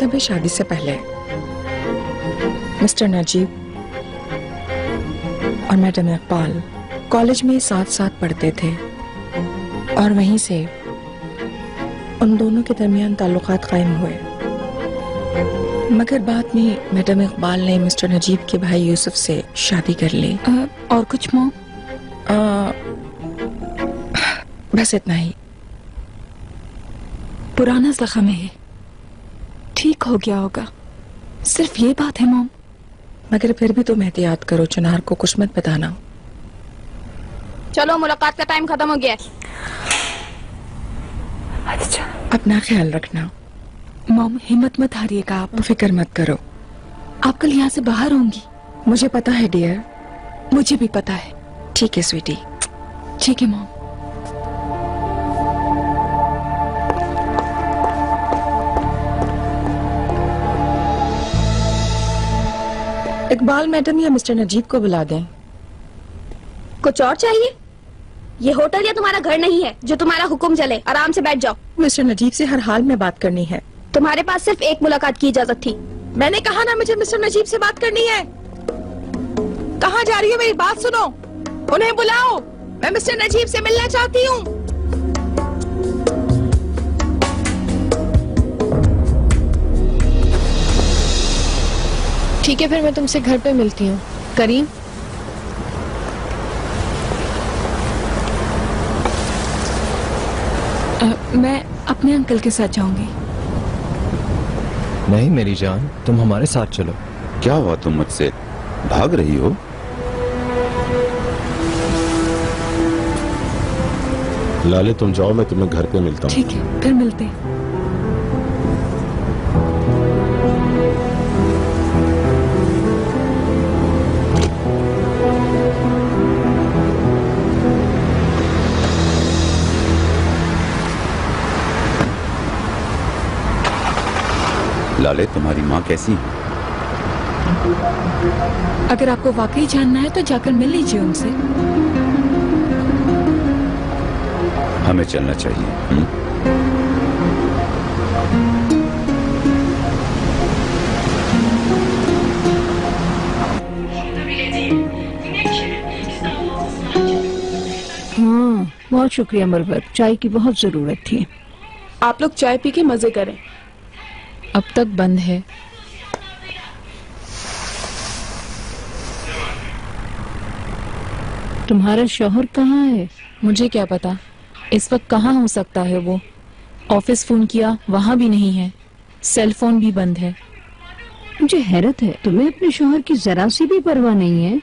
मतलब है शादी से पहले मिस्टर नजीब और मैडम इकबाल कॉलेज में साथ साथ पढ़ते थे और वहीं से उन दोनों के दरमियान ताल्लुकात कायम हुए। मगर बाद में मैडम इकबाल ने मिस्टर नजीब के भाई यूसुफ से शादी कर ली। और कुछ मॉम? बस इतना ही। पुराना जख्म है, ठीक हो गया होगा, सिर्फ ये बात है मॉम। मगर फिर भी तुम एहतियात करो, चिनार को कुछ मत बताना। चलो मुलाकात का टाइम खत्म हो गया है। अच्छा, अपना ख्याल रखना। मॉम हिम्मत मत हारिएगा आप। फिक्र मत करो, आप कल यहाँ से बाहर होंगी। मुझे पता है डियर। मुझे भी पता है। ठीक है स्वीटी। ठीक है मॉम। इकबाल मैडम या मिस्टर नजीब को बुला दें। कुछ और चाहिए? ये होटल या तुम्हारा घर नहीं है जो तुम्हारा हुक्म चले। आराम से बैठ जाओ। मिस्टर नजीब से हर हाल में बात करनी है। तुम्हारे पास सिर्फ एक मुलाकात की इजाजत थी। मैंने कहा ना मुझे मिस्टर नजीब से बात करनी है। कहाँ जा रही हो? मेरी बात सुनो, उन्हें बुलाओ। मैं मिस्टर नजीब से मिलना चाहती हूँ। ठीक है, फिर मैं तुमसे घर पे मिलती हूँ। करीम, मैं अपने अंकल के साथ जाऊंगी। नहीं मेरी जान, तुम हमारे साथ चलो। क्या हुआ, तुम मुझसे भाग रही हो? लाले तुम जाओ, मैं तुम्हें घर पे मिलता हूँ। ठीक है, फिर मिलते हैं। लाले, तुम्हारी माँ कैसी है? अगर आपको वाकई जानना है तो जाकर मिल लीजिए उनसे। हमें चलना चाहिए। हाँ, बहुत शुक्रिया मरवत, चाय की बहुत जरूरत थी। आप लोग चाय पी के मजे करें। अब तक बंद है। तुम्हारा शौहर कहाँ है? मुझे क्या पता, इस वक्त कहाँ हो सकता है वो। ऑफिस फोन किया, वहाँ भी नहीं है। सेल फोन भी बंद है। मुझे हैरत है, तुम्हें अपने शौहर की जरा सी भी परवाह नहीं है।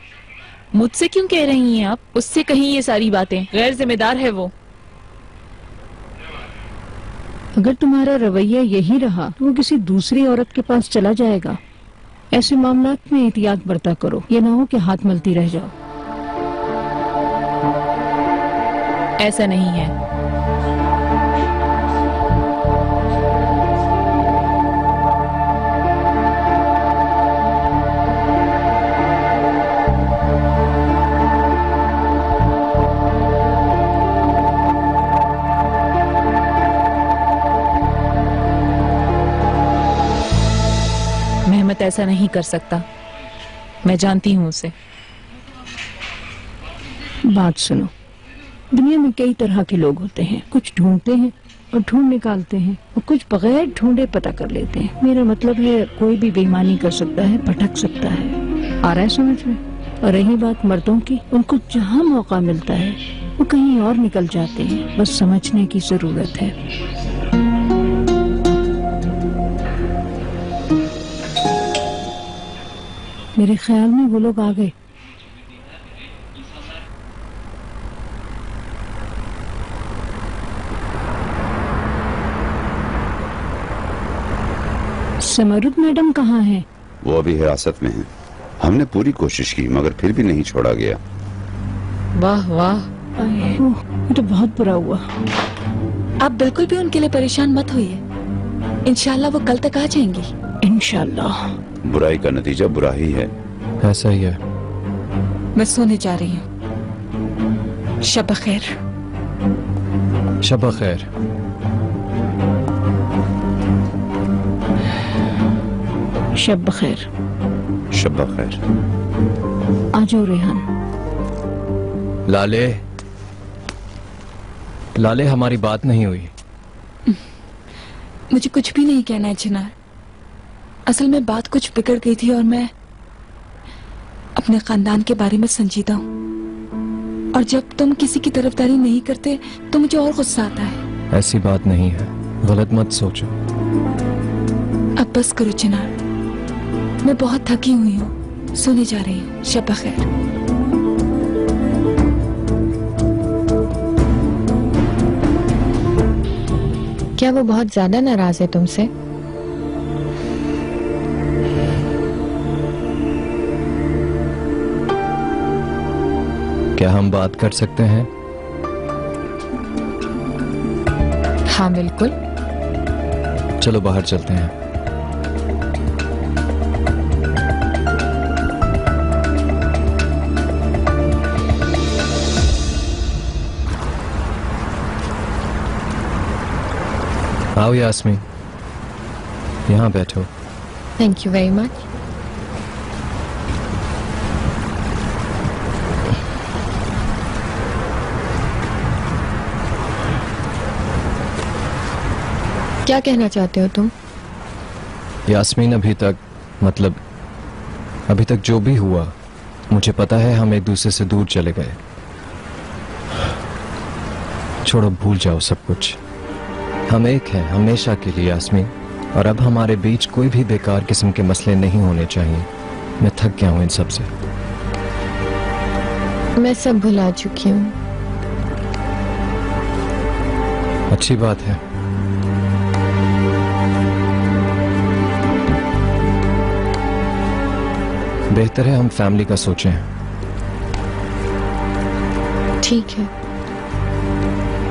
मुझसे क्यों कह रही हैं आप? उससे कहीं ये सारी बातें। गैर जिम्मेदार है वो। अगर तुम्हारा रवैया यही रहा तो वो किसी दूसरी औरत के पास चला जाएगा। ऐसे मामलात में एहतियात बरता करो, ये ना हो कि हाथ मलती रह जाओ। ऐसा नहीं है। मेहमत ऐसा नहीं कर सकता, मैं जानती हूँ उसे। बात सुनो, दुनिया में कई तरह के लोग होते हैं। कुछ ढूंढते हैं और ढूंढ निकालते हैं, और कुछ बगैर ढूंढे पता कर लेते हैं। मेरा मतलब है कोई भी बेईमानी कर सकता है, भटक सकता है। आ रहा है समझ में? और रही बात मर्दों की, उनको जहाँ मौका मिलता है वो कहीं और निकल जाते हैं। बस समझने की जरूरत है। मेरे ख्याल में वो लोग आ गए। समरुद मैडम कहाँ हैं? वो अभी हिरासत में हैं। हमने पूरी कोशिश की मगर फिर भी नहीं छोड़ा गया। वाह वाह, ये तो बहुत बुरा हुआ। आप बिल्कुल भी उनके लिए परेशान मत होइए। इंशाल्लाह वो कल तक आ जाएंगी। इंशाल्लाह। बुराई का नतीजा बुरा ही है। ऐसा ही है। मैं सोने जा रही हूँ। शब खैर। शब खैर। शब बखैर। शब्बा खैर। आ जाओ रेहान। लाले, लाले हमारी बात नहीं हुई। मुझे कुछ भी नहीं कहना है चिनार। असल में बात कुछ बिगड़ गई थी और मैं अपने खानदान के बारे में संजीदा हूँ, और जब तुम किसी की तरफदारी नहीं करते तो मुझे और गुस्सा आता है। ऐसी बात नहीं है, गलत मत सोचो। अब बस करो चिनार, मैं बहुत थकी हुई हूँ, सोने जा रही हूँ। शब बखैर। क्या वो बहुत ज्यादा नाराज है तुमसे? क्या हम बात कर सकते हैं? हाँ बिल्कुल। चलो बाहर चलते हैं। आओ यास्मीन, यहाँ बैठो। Thank you very much. क्या कहना चाहते हो तुम? यास्मीन, अभी तक जो भी हुआ, मुझे पता है हम एक दूसरे से दूर चले गए। छोड़ो, भूल जाओ सब कुछ। हम एक हैं हमेशा के लिए यास्मीन, और अब हमारे बीच कोई भी बेकार किस्म के मसले नहीं होने चाहिए। मैं थक गया हूं इन सब से। मैं सब भुला चुकी हूँ। अच्छी बात है। बेहतर है हम फैमिली का सोचें। ठीक है।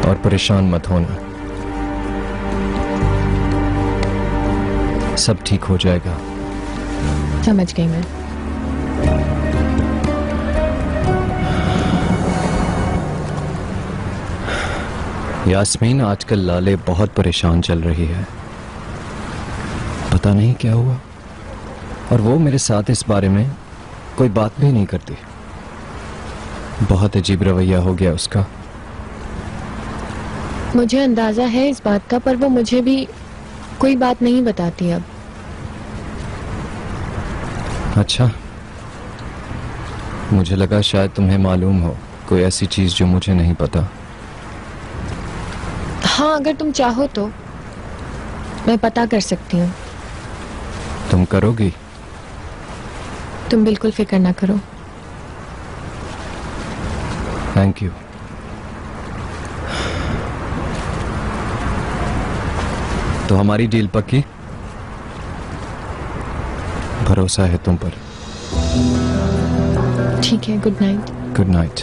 और परेशान मत होना, सब ठीक हो जाएगा। समझ गई मैं। यास्मीन, आजकल लाले बहुत परेशान चल रही है, पता नहीं क्या हुआ, और वो मेरे साथ इस बारे में कोई बात भी नहीं करती। बहुत अजीब रवैया हो गया उसका। मुझे अंदाजा है इस बात का, पर वो मुझे भी कोई बात नहीं बताती अब। अच्छा, मुझे लगा शायद तुम्हें मालूम हो कोई ऐसी चीज जो मुझे नहीं पता। हाँ, अगर तुम चाहो तो मैं पता कर सकती हूँ। तुम करोगी? तुम बिल्कुल फिक्र ना करो। Thank you. तो हमारी डील पक्की? भरोसा है तुम पर। ठीक है, गुड नाइट। Good night.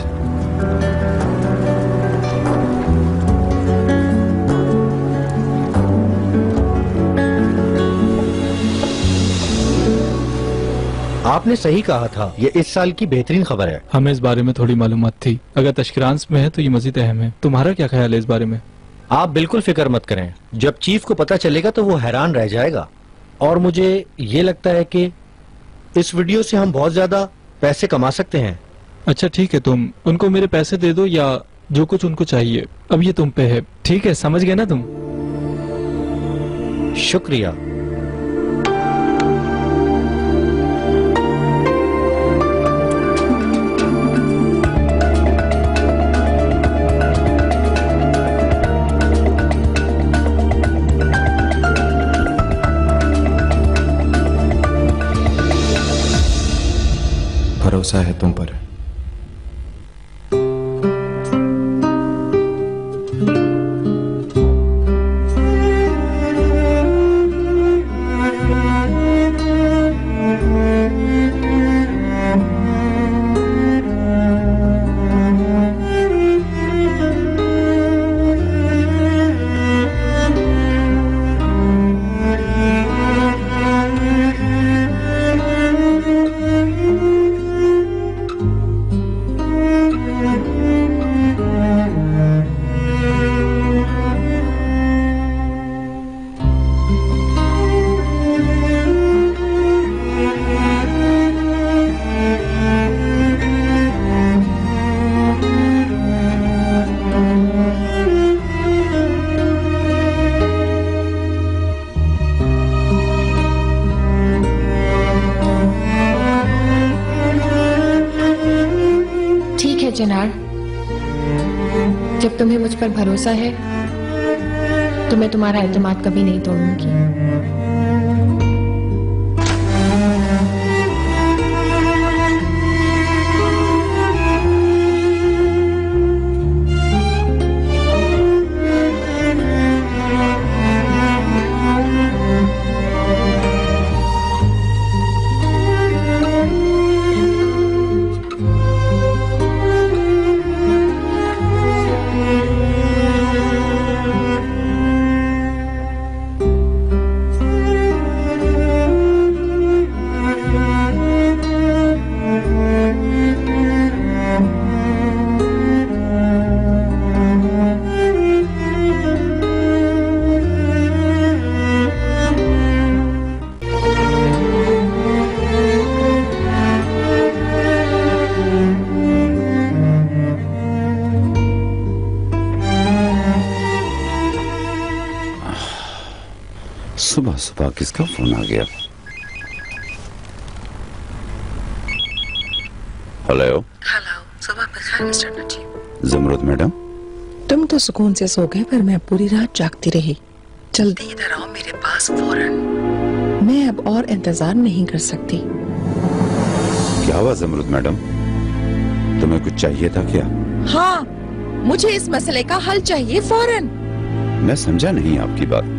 आपने सही कहा था, ये इस साल की बेहतरीन खबर है। हमें इस बारे में थोड़ी मालूमात थी। अगर तशकिरांस में है तो ये मजीद अहम है। तुम्हारा क्या ख्याल है इस बारे में? आप बिल्कुल फिक्र मत करें, जब चीफ को पता चलेगा तो वो हैरान रह जाएगा। और मुझे ये लगता है कि इस वीडियो से हम बहुत ज्यादा पैसे कमा सकते हैं। अच्छा ठीक है, तुम उनको मेरे पैसे दे दो या जो कुछ उनको चाहिए। अब ये तुम पे है। ठीक है, समझ गए ना तुम? शुक्रिया। भरोसा है तुम पर। चिनार, जब तुम्हें मुझ पर भरोसा है तो मैं तुम्हारा एतमाद कभी नहीं तोड़ूंगी। सुबह सुबह किसका फोन आ गया? हेलो। हेलो, सुबह बखैर मिस्टर नजीब। जमरुद मैडम, तुम तो सुकून से सो गए पर मैं पूरी रात जागती रही। जल्दी इधर आओ मेरे पास फौरन। मैं अब और इंतजार नहीं कर सकती। क्या हुआ जमरुद मैडम? तुम्हें कुछ चाहिए था क्या? हाँ, मुझे इस मसले का हल चाहिए फौरन। मैं समझा नहीं आपकी बात।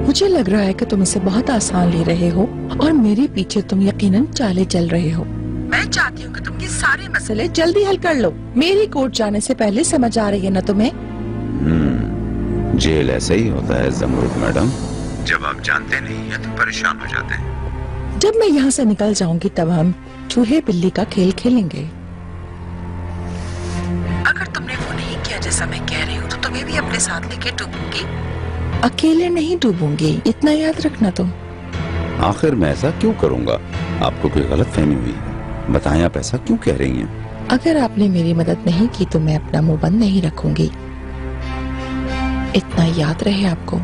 मुझे लग रहा है कि तुम इसे बहुत आसान ले रहे हो और मेरे पीछे तुम यकीनन चाले चल रहे हो। मैं चाहती हूँ कि तुम ये सारे मसले जल्दी हल कर लो। मेरी कोर्ट जाने से पहले समझ आ रही है ना तुम्हें? जेल ऐसा ही होता है जमरुद मैडम, जब आप जानते नहीं है तो परेशान हो जाते हैं। जब मैं यहाँ से निकल जाऊंगी तब हम चूहे बिल्ली का खेल खेलेंगे। अगर तुमने वो नहीं किया जैसा मैं कह रही हूँ तो तुम्हें भी अपने साथ लेके डूबूंगी। अकेले नहीं डूबूंगी, इतना याद रखना तुम। आखिर मैं ऐसा क्यों करूँगा? आपको कोई गलत फहमी हुई है? बताएं, आप ऐसा क्यों कह रही हैं? अगर आपने मेरी मदद नहीं की तो मैं अपना मुंह बंद नहीं रखूंगी। इतना याद रहे आपको।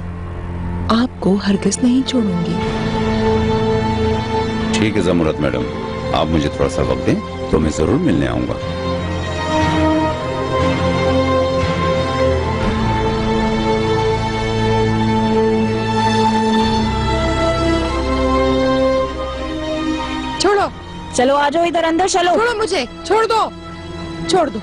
आपको हरगिज नहीं छोड़ूंगी। ठीक है जमरुद मैडम, आप मुझे थोड़ा सा वक्त दें तो मैं जरूर मिलने आऊंगा। छोड़ो, चलो आ जाओ इधर अंदर, चलो। छोड़ो मुझे, छोड़ दो, छोड़ दो।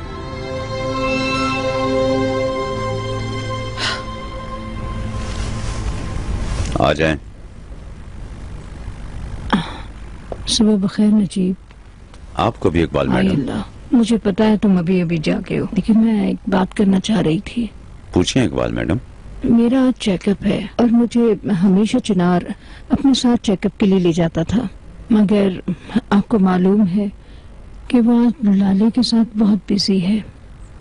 आ जाएं। सुबह बखैर नजीब। आपको भी इकबाल मैडम। अल्लाह, मुझे पता है तुम अभी अभी जागे हो, लेकिन मैं एक बात करना चाह रही थी। पूछिए इकबाल मैडम। मेरा आज चेकअप है और मुझे हमेशा चिनार अपने साथ चेकअप के लिए ले जाता था, मगर आपको मालूम है कि वो आज लाले के साथ बहुत बिजी है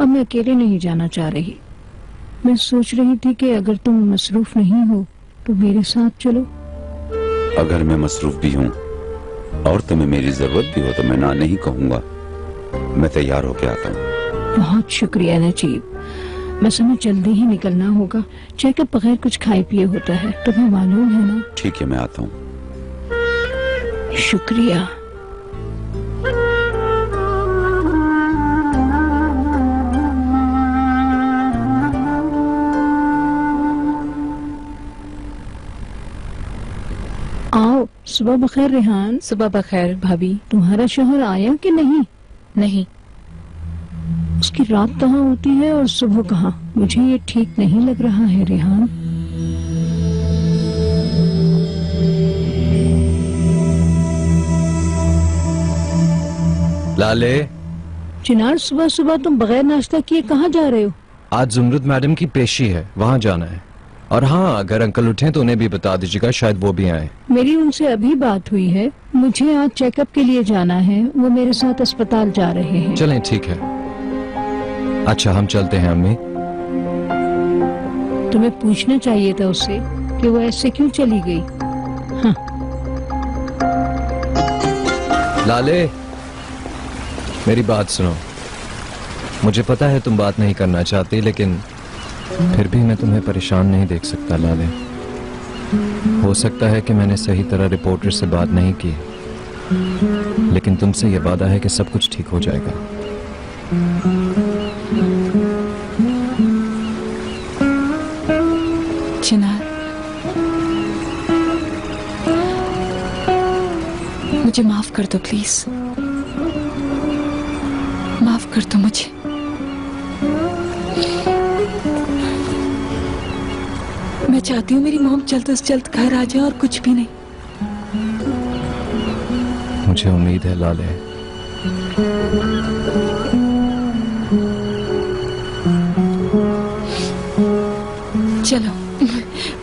और मैं अकेले नहीं जाना चाह रही। मैं सोच रही थी कि अगर तुम मसरूफ नहीं हो तो मेरे साथ चलो। अगर मैं मसरूफ भी हूँ और तुम्हें मेरी जरूरत भी हो तो मैं ना नहीं कहूँगा। मैं तैयार होके आता हूँ। बहुत शुक्रिया नजीब, बस हमें जल्दी ही निकलना होगा। चेकअप बगैर कुछ खाए पिए होता है, तुम्हें मालूम है ना। ठीक है, मैं आता हूँ। शुक्रिया। आओ। सुबह बखैर रेहान। सुबह बखैर भाभी। तुम्हारा शोहर आया कि नहीं? नहीं। उसकी रात कहाँ होती है और सुबह कहाँ? मुझे ये ठीक नहीं लग रहा है रेहान। लाले। चिनार, सुबह सुबह तुम बगैर नाश्ता किए कहाँ जा रहे हो? आज जुमरुद मैडम की पेशी है, वहाँ जाना है। और हाँ, अगर अंकल उठे तो उन्हें भी बता दीजिएगा, शायद वो भी आए। मेरी उनसे अभी बात हुई है। मुझे आज चेकअप के लिए जाना है, वो मेरे साथ अस्पताल जा रहे हैं। चलें, ठीक है। अच्छा, हम चलते हैं अम्मी। तुम्हें पूछना चाहिए था उससे कि वो ऐसे क्यों चली गई। हाँ। लाले, मेरी बात सुनो। मुझे पता है तुम बात नहीं करना चाहती, लेकिन फिर भी मैं तुम्हें परेशान नहीं देख सकता लाले। हो सकता है कि मैंने सही तरह रिपोर्टर से बात नहीं की, लेकिन तुमसे यह वादा है कि सब कुछ ठीक हो जाएगा। चिनार, मुझे माफ कर दो प्लीज, माफ कर दो मुझे। मैं चाहती हूँ मेरी मॉम जल्द से जल्द घर आ जाए और कुछ भी नहीं। मुझे उम्मीद है लाले। चलो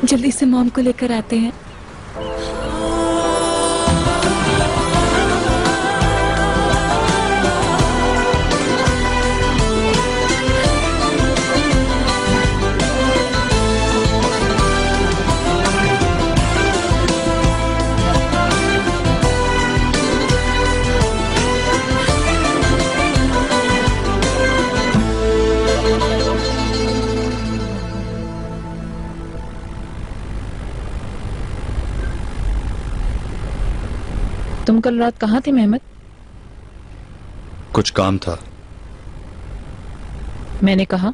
जल्दी से मॉम को लेकर आते हैं। तुम कल रात कहाँ थे मेहमत? कुछ काम था। मैंने कहा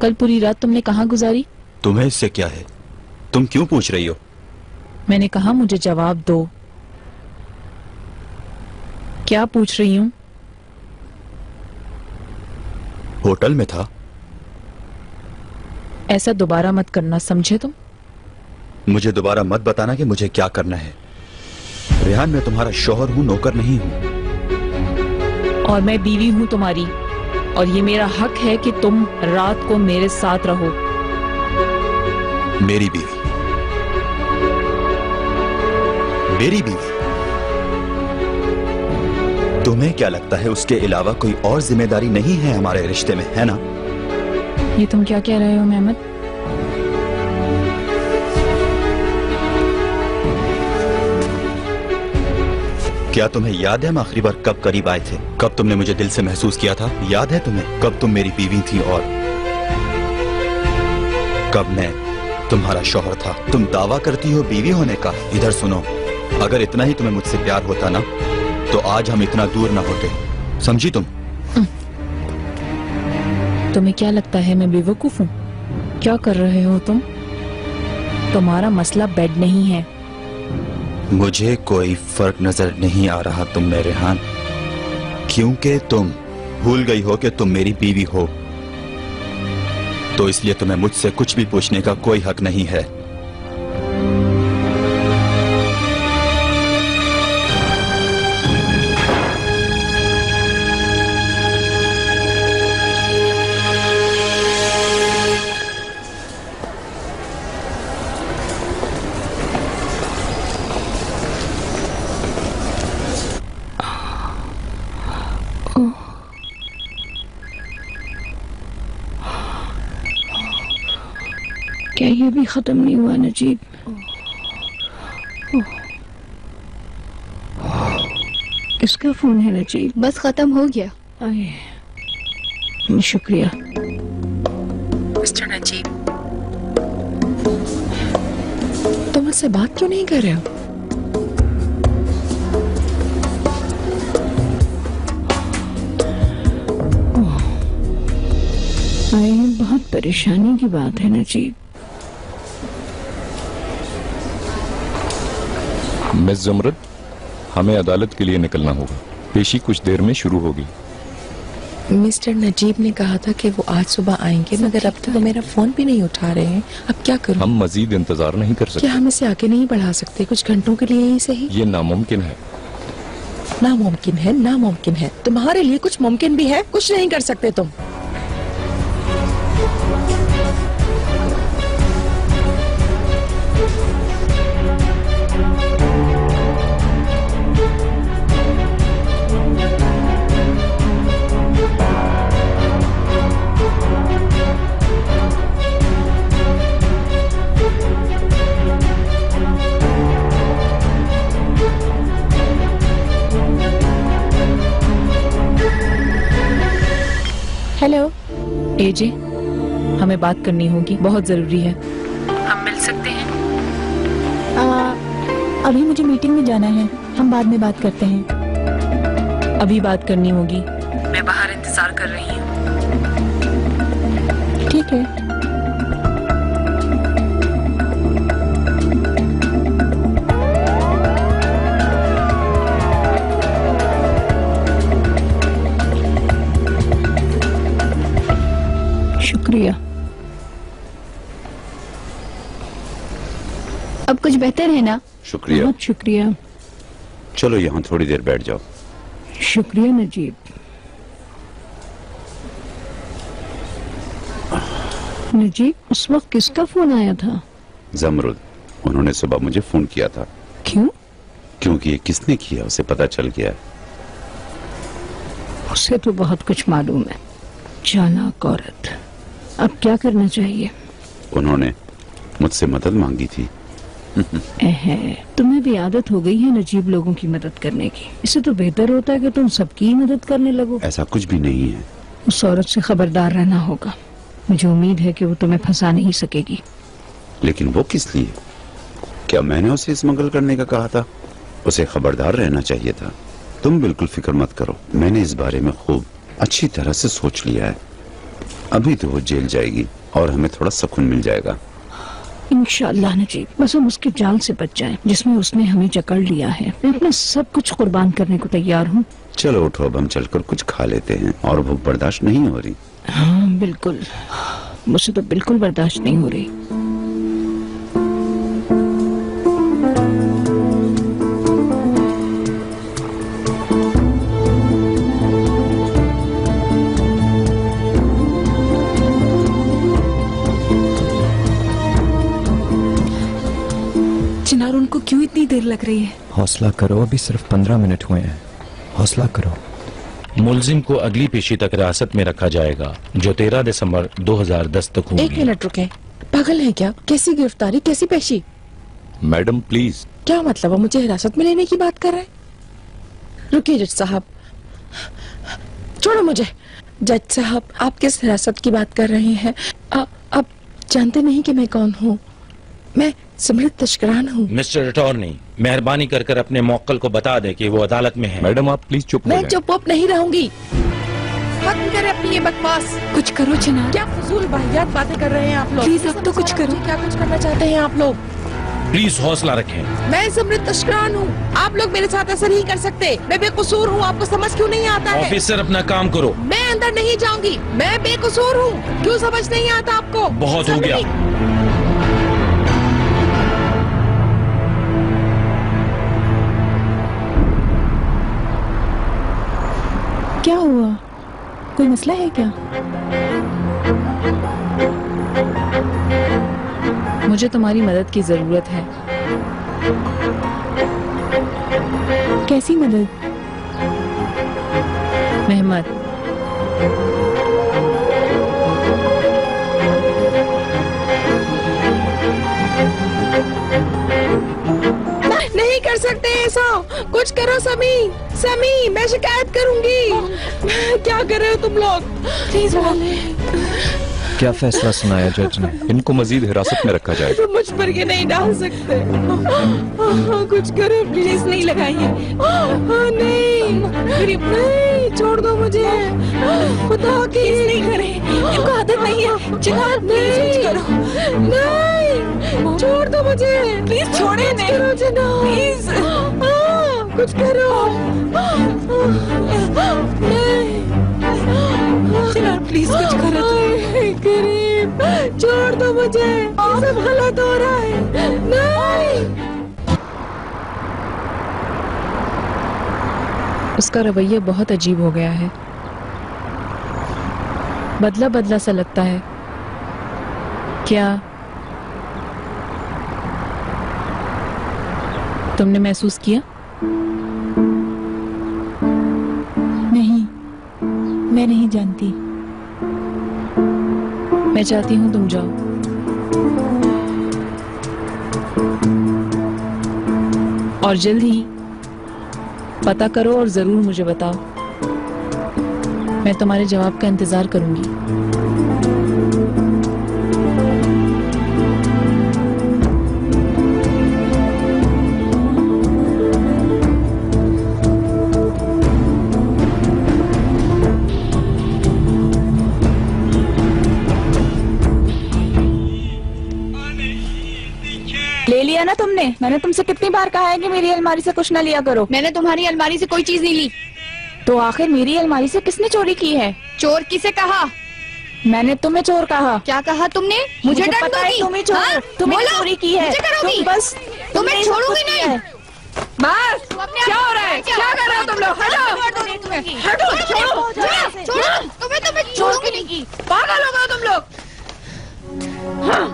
कल पूरी रात तुमने कहाँ गुजारी? तुम्हें इससे क्या है? तुम क्यों पूछ रही हो? मैंने कहा मुझे जवाब दो। क्या पूछ रही हूँ? होटल में था। ऐसा दोबारा मत करना, समझे तुम? मुझे दोबारा मत बताना कि मुझे क्या करना है। रेहान, मैं तुम्हारा शौहर हूं, नौकर नहीं हूं। और मैं बीवी हूं तुम्हारी, और ये मेरा हक है कि तुम रात को मेरे साथ रहो। मेरी बीवी, मेरी बीवी। तुम्हें क्या लगता है उसके अलावा कोई और जिम्मेदारी नहीं है हमारे रिश्ते में, है ना? ये तुम क्या कह रहे हो मेहमत? क्या तुम्हें याद है हम आखिरी बार कब करीब आए थे? कब तुमने मुझे दिल से महसूस किया था? याद है तुम्हें कब तुम मेरी बीवी थी और कब मैं तुम्हारा शौहर था? तुम दावा करती हो बीवी होने का। इधर सुनो, अगर इतना ही तुम्हें मुझसे प्यार होता ना तो आज हम इतना दूर ना होते, समझी तुम? तुम्हें क्या लगता है मैं बेवकूफ हूँ? क्या कर रहे हो तुम? तुम्हारा मसला बेड नहीं है। मुझे कोई फर्क नजर नहीं आ रहा तुम में रेहान, क्योंकि तुम भूल गई हो कि तुम मेरी बीवी हो, तो इसलिए तुम्हें मुझसे कुछ भी पूछने का कोई हक नहीं है। क्या ये भी खत्म नहीं हुआ नजीब? किसका फोन है नजीब? बस खत्म हो गया। शुक्रिया। मिस्टर नजीब, तुम मुझसे बात क्यों नहीं कर रहे हो? बहुत परेशानी की बात है नजीब। मिस जमरद, हमें अदालत के लिए निकलना होगा। पेशी कुछ देर में शुरू होगी। मिस्टर नजीब ने कहा था कि वो आज सुबह आएंगे, मगर अब तक वो मेरा फोन भी नहीं उठा रहे हैं। अब क्या करूं? हम मजीद इंतजार नहीं कर सकते। क्या हम इसे आगे नहीं बढ़ा सकते कुछ घंटों के लिए ही सही? ये नामुमकिन है। नामुमकिन है, नामुमकिन है। तुम्हारे लिए कुछ मुमकिन भी है, कुछ नहीं कर सकते तुम। हेलो एजे, हमें बात करनी होगी, बहुत जरूरी है। हम मिल सकते हैं? अभी मुझे मीटिंग में जाना है, हम बाद में बात करते हैं। अभी बात करनी होगी। मैं बाहर इंतजार कर रही हूँ। ओके। शुक्रिया। अब कुछ बेहतर है ना? शुक्रिया। बहुत शुक्रिया। चलो यहाँ थोड़ी देर बैठ जाओ। शुक्रिया नजीब। नजीब, उस वक्त किसका फोन आया था? जमरुद, उन्होंने सुबह मुझे फोन किया था। क्यों? क्योंकि ये किसने किया उसे पता चल गया। उसे तो बहुत कुछ मालूम है। चालाक औरत। अब क्या करना चाहिए? उन्होंने मुझसे मदद मांगी थी। तुम्हें भी आदत हो गई है नजीब लोगों की मदद करने की। इससे तो बेहतर होता है कि तुम सबकी मदद करने लगो। ऐसा कुछ भी नहीं है। उस औरत से खबरदार रहना होगा। मुझे उम्मीद है कि वो तुम्हें फंसा नहीं सकेगी। लेकिन वो किस लिए? क्या मैंने उसे स्मगल करने का कहा था? उसे खबरदार रहना चाहिए था। तुम बिल्कुल फिक्र मत करो, मैंने इस बारे में खूब अच्छी तरह से सोच लिया है। अभी तो वो जेल जाएगी और हमें थोड़ा सुकून मिल जाएगा। इंशाअल्लाह नजीब, बस हम उसके जाल से बच जाएं, जिसमें उसने हमें जकड़ लिया है। मैं अपना सब कुछ कुर्बान करने को तैयार हूँ। चलो उठो, अब हम चलकर कुछ खा लेते हैं और भूख बर्दाश्त नहीं हो रही। हाँ बिल्कुल, मुझसे तो बिल्कुल बर्दाश्त नहीं हो रही। चिनार, उनको क्यों इतनी देर लग रही है? हौसला करो, अभी सिर्फ 15 मिनट हुए हैं। हौसला करो। मुलजिम को अगली पेशी तक हिरासत में रखा जाएगा, जो 13 दिसंबर 2010 तक होगी। 1 मिनट रुके, पागल है क्या? कैसी गिरफ्तारी, कैसी पेशी? Madam please. क्या मतलब है? मुझे हिरासत में लेने की बात कर रहे हैं? रुकिए जज साहब, छोड़ो मुझे। जज साहब, आप किस हिरासत की बात कर रहे हैं? आप जानते नहीं कि मैं कौन हूँ? मैं समृद्ध तस्करान हूँ। मिस्टर अटॉर्नी, मेहरबानी कर अपने मौक्कल को बता दे कि वो अदालत में है। मैडम आप प्लीज चुप हो मैं जाएं। चुप नहीं रहूंगी। खत्म करें अपनी ये बकवास। कुछ करो चिनार। क्या फजूल वाहियात बातें कर रहे हैं आप लोग? प्लीज अब तो कुछ करो। क्या कुछ करना चाहते हैं आप लोग? प्लीज हौसला रखें। मैं समृद्ध तस्करान हूँ, आप लोग मेरे साथ ऐसा नहीं कर सकते। मैं बेकसूर हूँ, आपको समझ क्यों नहीं आता है? ऑफिसर अपना काम करो। मैं अंदर नहीं जाऊंगी, मैं बेकसूर हूँ। क्यों समझ नहीं आता आपको? बहुत हो गया। क्या हुआ? कोई मसला है क्या? मुझे तुम्हारी मदद की जरूरत है। कैसी मदद? मेहमत, नहीं कर सकते ऐसा। कुछ करो समी, समी, मैं शिकायत करूंगी। क्या कर रहे हो तुम लोग? प्लीज क्या फैसला सुनाया जज ने? इनको मजीद हिरासत में रखा जाएगा। तुम मुझ पर ये नहीं डाल सकते। कुछ करो प्लीज। नहीं लगाइए। नहीं, छोड़ दो मुझे। बताओ कि नहीं करें, इनको आदत नहीं है। चिनार प्लीज कुछ करो। नहीं, छोड़ दो मुझे प्लीज। छोड़े नहीं, प्लीज कुछ करो। चिनार प्लीज कुछ करो। करीब, छोड़ दो मुझे, सब गलत हो रहा है। नहीं। उसका रवैया बहुत अजीब हो गया है। बदला बदला सा लगता है। क्या तुमने महसूस किया? नहीं, मैं नहीं जानती। मैं चाहती हूँ तुम जाओ। और जल्द ही पता करो और जरूर मुझे बताओ। मैं तुम्हारे जवाब का इंतजार करूंगी। ले लिया ना तुमने? मैंने तुमसे कितनी बार कहा है कि मेरी अलमारी से कुछ ना लिया करो। मैंने तुम्हारी अलमारी से कोई चीज नहीं ली। तो आखिर मेरी अलमारी से किसने चोरी की है? चोर किसे कहा? मैंने तुम्हें चोर कहा। क्या कहा तुमने? मुझे डर पता है तुम्हें चोर, हाँ? तुम्हें चोरी की है। तुम बस तुम्हें छोड़ूंगी नहीं। बस क्या हो रहा है? क्या कर रहे हो तुम लोग? हटो हटो, छोड़ो छोड़ो, तुम्हें छोड़ूंगी नहीं। पागल हो गए तुम लोग? हाँ।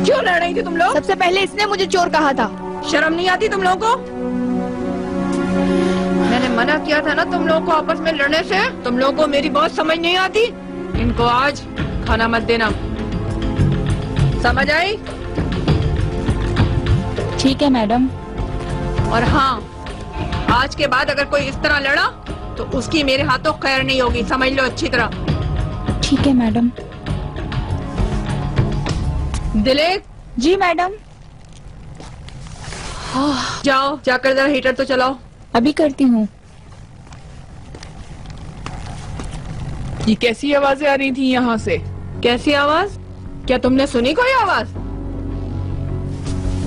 क्यों लड़ रही थी तुम लोग? सबसे पहले इसने मुझे चोर कहा था। शर्म नहीं आती तुम लोगों को? मैंने मना किया था ना तुम लोगों को आपस में लड़ने से। तुम लोगों को मेरी बात समझ नहीं आती। इनको आज खाना मत देना, समझ आई? ठीक है मैडम। और हाँ, आज के बाद अगर कोई इस तरह लड़ा तो उसकी मेरे हाथों खैर नहीं होगी, समझ लो अच्छी तरह। ठीक है मैडम। दिलीप। जी मैडम। जाओ, जाकर जरा हीटर तो चलाओ। अभी करती हूँ। ये कैसी आवाजें आ रही थी यहाँ से? कैसी आवाज? क्या तुमने सुनी कोई आवाज?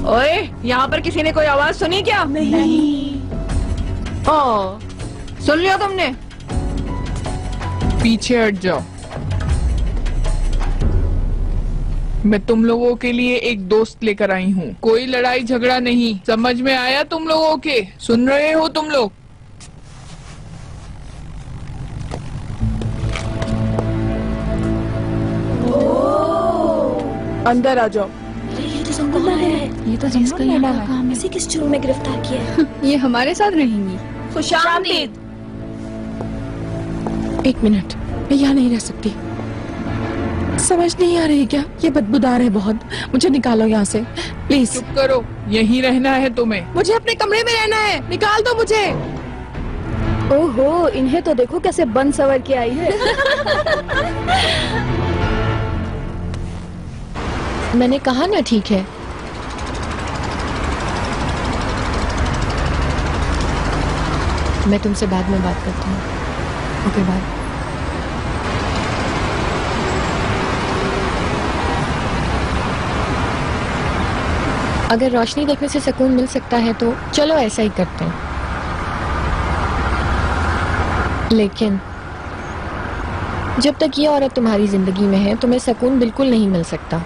ओए, यहाँ पर किसी ने कोई आवाज सुनी क्या? नहीं। ओ, सुन लिया तुमने? पीछे हट जाओ। मैं तुम लोगों के लिए एक दोस्त लेकर आई हूँ। कोई लड़ाई झगड़ा नहीं, समझ में आया तुम लोगों के? सुन रहे हो तुम लोग? अंदर आ जाओ। ये तो जंगल है। ये तो जंगल है। इसे किस चोर में गिरफ्तार किया है? ये हमारे साथ रहेंगी। खुशामदीद। एक मिनट, मैं यहाँ नहीं रह सकती। समझ नहीं आ रही क्या? ये बदबूदार है बहुत। मुझे निकालो यहाँ से प्लीज। चुप करो, यहीं रहना है तुम्हें। मुझे अपने कमरे में रहना है, निकाल दो मुझे। ओहो, इन्हें तो देखो कैसे बन सवर के आई है। मैंने कहा ना ठीक है। मैं तुमसे बाद में बात करती हूँ। Okay bye. अगर रोशनी देखने से सुकून मिल सकता है तो चलो ऐसा ही करते हैं। लेकिन जब तक ये औरत तुम्हारी जिंदगी में है तुम्हें सुकून बिल्कुल नहीं मिल सकता।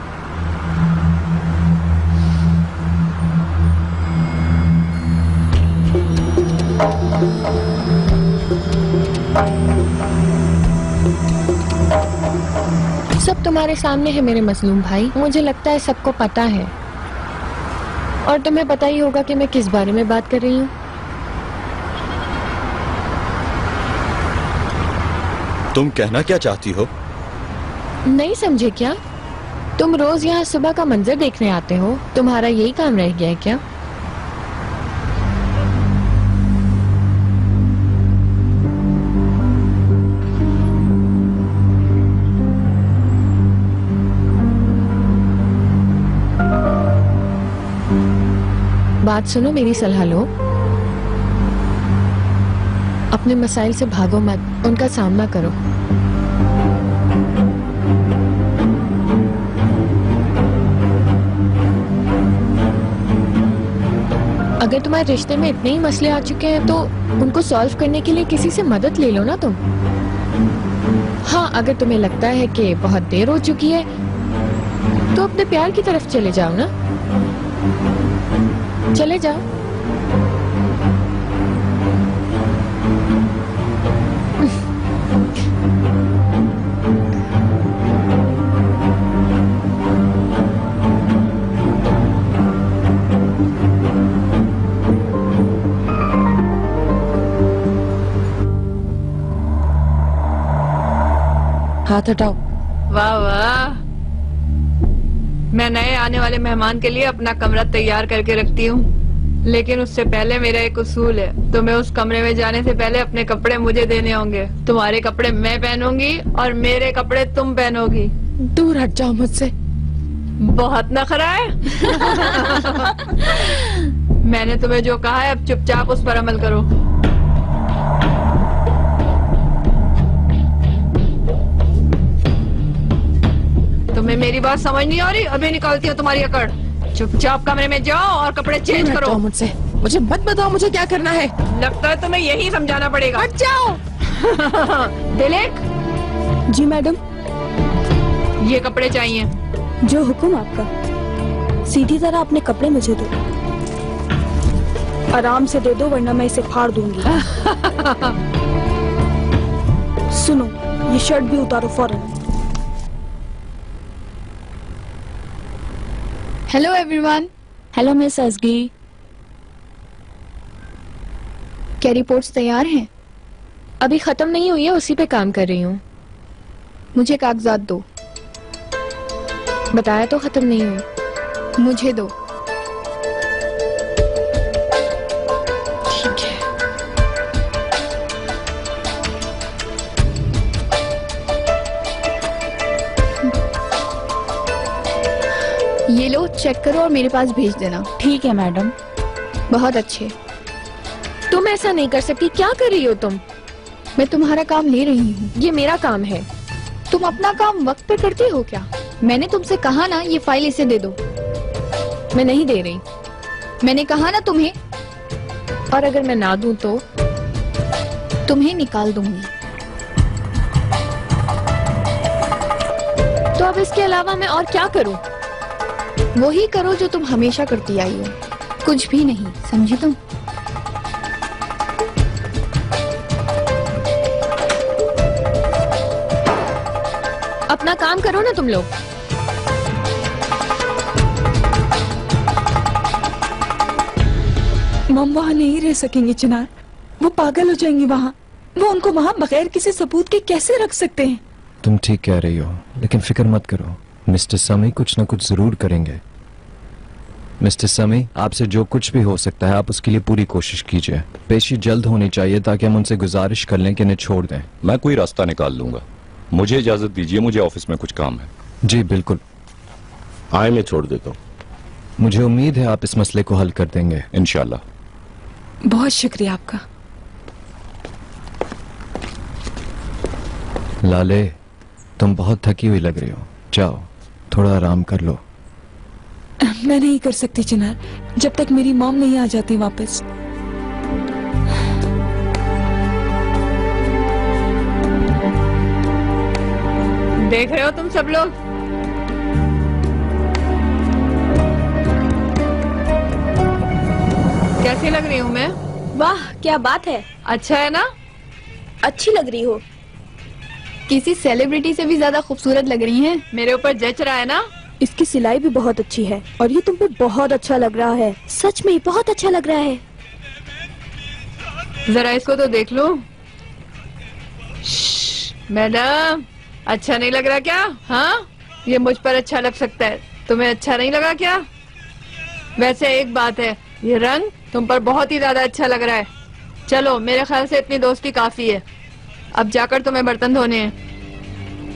सब तुम्हारे सामने है मेरे मजलूम भाई। मुझे लगता है सबको पता है और तुम्हें पता ही होगा कि मैं किस बारे में बात कर रही हूँ। तुम कहना क्या चाहती हो? नहीं समझे क्या? तुम रोज यहाँ सुबह का मंजर देखने आते हो, तुम्हारा यही काम रह गया है क्या? बात सुनो, मेरी सलाह लो। अपने मसाइल से भागो मत, उनका सामना करो। अगर तुम्हारे रिश्ते में इतने ही मसले आ चुके हैं तो उनको सॉल्व करने के लिए किसी से मदद ले लो ना तुम। हाँ, अगर तुम्हें लगता है कि बहुत देर हो चुकी है तो अपने प्यार की तरफ चले जाओ ना। चले जाओ। हाथ हटाओ। वाह वाह, मैं नए आने वाले मेहमान के लिए अपना कमरा तैयार करके रखती हूँ, लेकिन उससे पहले मेरा एक उसूल है। तुम्हें उस कमरे में जाने से पहले अपने कपड़े मुझे देने होंगे। तुम्हारे कपड़े मैं पहनूंगी और मेरे कपड़े तुम पहनोगी। दूर हट जाओ मुझसे। बहुत नखरा है। मैंने तुम्हें जो कहा है अब चुपचाप उस पर अमल करो। तुम्हें मेरी बात समझ नहीं आ रही? अभी निकालती हूँ तुम्हारी अकड़। चुपचाप कमरे में जाओ और कपड़े चेंज दूर करो। हटो मुझसे, मुझे मत बताओ मुझे क्या करना है। लगता है तुम्हें यही समझाना पड़ेगा। हट जाओ। तिलक, जी मैडम। ये कपड़े चाहिए। जो हुक्म आपका। सीधी तरह अपने कपड़े मुझे दो, आराम से दे दो वरना मैं इसे फाड़ दूंगी। सुनो, ये शर्ट भी उतारो फौरन। Hello everyone. हेलो मिस असगी। क्या रिपोर्ट्स तैयार हैं? अभी खत्म नहीं हुई है, उसी पे काम कर रही हूँ। मुझे कागजात दो। बताया तो खत्म नहीं हुई। मुझे दो। ठीक है। ये लो, चेक करो और मेरे पास भेज देना। ठीक है मैडम। बहुत अच्छे। तुम ऐसा नहीं कर सकती, क्या कर रही हो तुम? मैं तुम्हारा काम ले रही हूँ। ये मेरा काम है। तुम अपना काम वक्त पे करती हो क्या? मैंने तुमसे कहा ना ये फाइल इसे दे दो। मैं नहीं दे रही। मैंने कहा ना तुम्हें। और अगर मैं ना दूं तो? तुम्हें निकाल दूंगी। तो अब इसके अलावा मैं और क्या करूं? वही करो जो तुम हमेशा करती आई हो, कुछ भी नहीं, समझी तुम? अपना काम करो ना तुम लोग। मम वहाँ नहीं रह सकेंगी चिनार, वो पागल हो जाएंगी वहाँ। वो उनको वहाँ बगैर किसी सबूत के कैसे रख सकते हैं? तुम ठीक कह रही हो, लेकिन फिक्र मत करो, मिस्टर समी कुछ न कुछ जरूर करेंगे। मिस्टर समी, आपसे जो कुछ भी हो सकता है आप उसके लिए पूरी कोशिश कीजिए। पेशी जल्द होनी चाहिए ताकि हम उनसे गुजारिश कर लें कि इन्हें छोड़ दें। मैं कोई रास्ता निकाल लूंगा, मुझे इजाजत दीजिए, मुझे ऑफिस में कुछ काम है। जी बिल्कुल। आए मैं छोड़ देता हूँ। मुझे उम्मीद है आप इस मसले को हल कर देंगे इंशाल्लाह। बहुत शुक्रिया आपका। लाले, तुम बहुत थकी हुई लग रही हो, जाओ थोड़ा आराम कर लो। मैं नहीं कर सकती चिनार, जब तक मेरी मॉम नहीं आ जाती वापस। देख रहे हो तुम सब लोग, कैसी लग रही हूँ मैं? वाह क्या बात है। अच्छा है ना? अच्छी लग रही हो। किसी सेलिब्रिटी से भी ज्यादा खूबसूरत लग रही हैं। मेरे ऊपर जच रहा है ना? इसकी सिलाई भी बहुत अच्छी है और ये तुम पे बहुत अच्छा लग रहा है। सच में बहुत अच्छा लग रहा है। जरा इसको तो देख लो। मैडम, अच्छा नहीं लग रहा क्या? हाँ, ये मुझ पर अच्छा लग सकता है, तुम्हें अच्छा नहीं लगा क्या? वैसे एक बात है, ये रंग तुम पर बहुत ही ज्यादा अच्छा लग रहा है। चलो, मेरे ख्याल से इतनी दोस्ती काफी है। अब जाकर तुम्हें बर्तन धोने हैं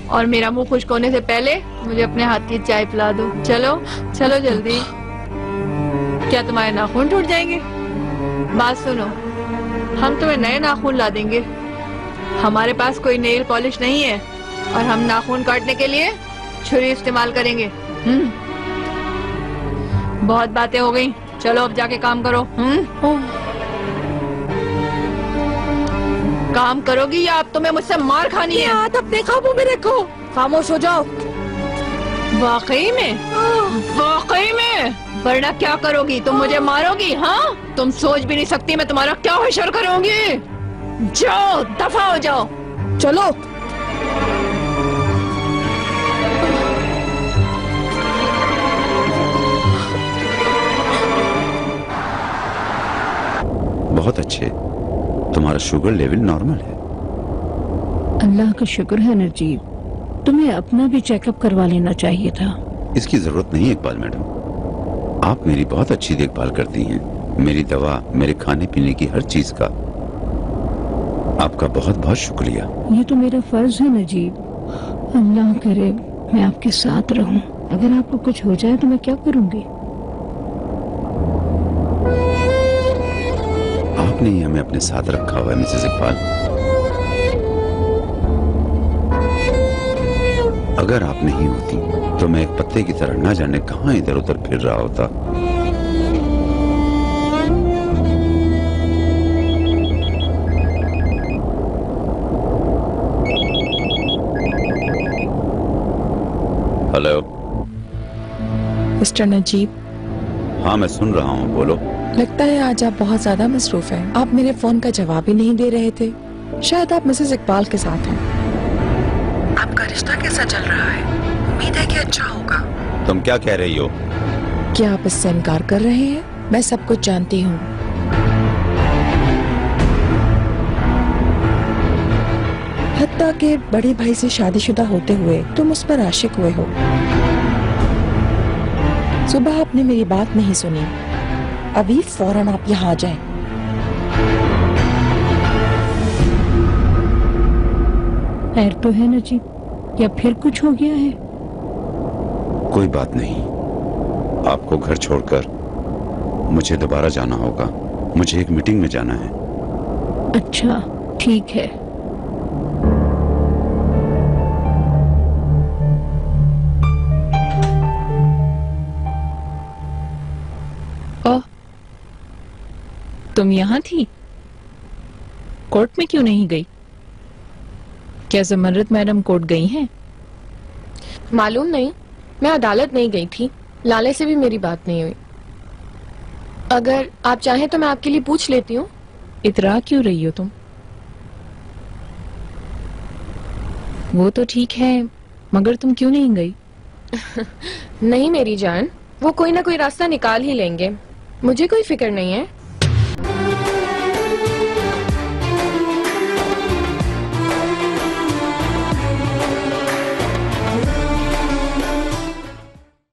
और मेरा मुंह खुश्क होने से पहले मुझे अपने हाथ की चाय पिला दो। चलो चलो जल्दी। क्या तुम्हारे नाखून टूट जाएंगे? बात सुनो, हम तुम्हें नए नाखून ला देंगे। हमारे पास कोई नेल पॉलिश नहीं है और हम नाखून काटने के लिए छुरी इस्तेमाल करेंगे। बहुत बातें हो गई, चलो अब जाके काम करो। काम करोगी या अब तुम्हें मुझसे मार खानी है? अब देखा वो मेरे को। खामोश हो जाओ। वाकई में? वाकई में? वरना क्या करोगी? तुम मुझे मारोगी? हाँ, तुम सोच भी नहीं सकती मैं तुम्हारा क्या हशर करूंगी। जाओ, दफा हो जाओ। चलो। बहुत अच्छे, तुम्हारा शुगर लेवल नॉर्मल है। अल्लाह का शुक्र है नजीब, तुम्हें अपना भी चेकअप करवा लेना चाहिए था। इसकी जरूरत नहीं इकबाल मैडम, आप मेरी बहुत अच्छी देखभाल करती हैं। मेरी दवा, मेरे खाने पीने की हर चीज का आपका बहुत बहुत शुक्रिया। ये तो मेरा फर्ज है नजीब। अल्लाह करे मैं आपके साथ रहूं। अगर आपको कुछ हो जाए तो मैं क्या करूंगी? आपने ही हमें अपने साथ रखा हुआ है मिसेस इकबाल। अगर आप नहीं होती तो मैं एक पत्ते की तरह न जाने कहां इधर उधर फिर रहा होता। Hello mister Najeeb. हाँ मैं सुन रहा हूँ, बोलो। लगता है आज आप बहुत ज्यादा मसरूफ हैं। आप मेरे फोन का जवाब ही नहीं दे रहे थे। शायद आप मिसेस इकबाल के साथ हैं। आपका रिश्ता कैसा चल रहा है? उम्मीद है कि अच्छा होगा। तुम क्या कह रही हो? क्या आप इससे इनकार कर रहे हैं? मैं सब कुछ जानती हूँ। हत्ता के बड़े भाई से शादीशुदा होते हुए तुम उस पर आशिक हुए हो। सुबह आपने मेरी बात नहीं सुनी। अभी फौरन आप यहाँ आ जाएं। खैर तो है नजीब, या फिर कुछ हो गया है? कोई बात नहीं, आपको घर छोड़कर मुझे दोबारा जाना होगा। मुझे एक मीटिंग में जाना है। अच्छा ठीक है। ओह, तुम यहाँ थी? कोर्ट में क्यों नहीं गई? क्या जमर्रत मैडम कोर्ट गई हैं? मालूम नहीं, मैं अदालत नहीं गई थी। लाले से भी मेरी बात नहीं हुई। अगर आप चाहें तो मैं आपके लिए पूछ लेती हूँ। इतरा क्यों रही हो तुम? वो तो ठीक है, मगर तुम क्यों नहीं गई? नहीं मेरी जान, वो कोई ना कोई रास्ता निकाल ही लेंगे। मुझे कोई फिक्र नहीं है।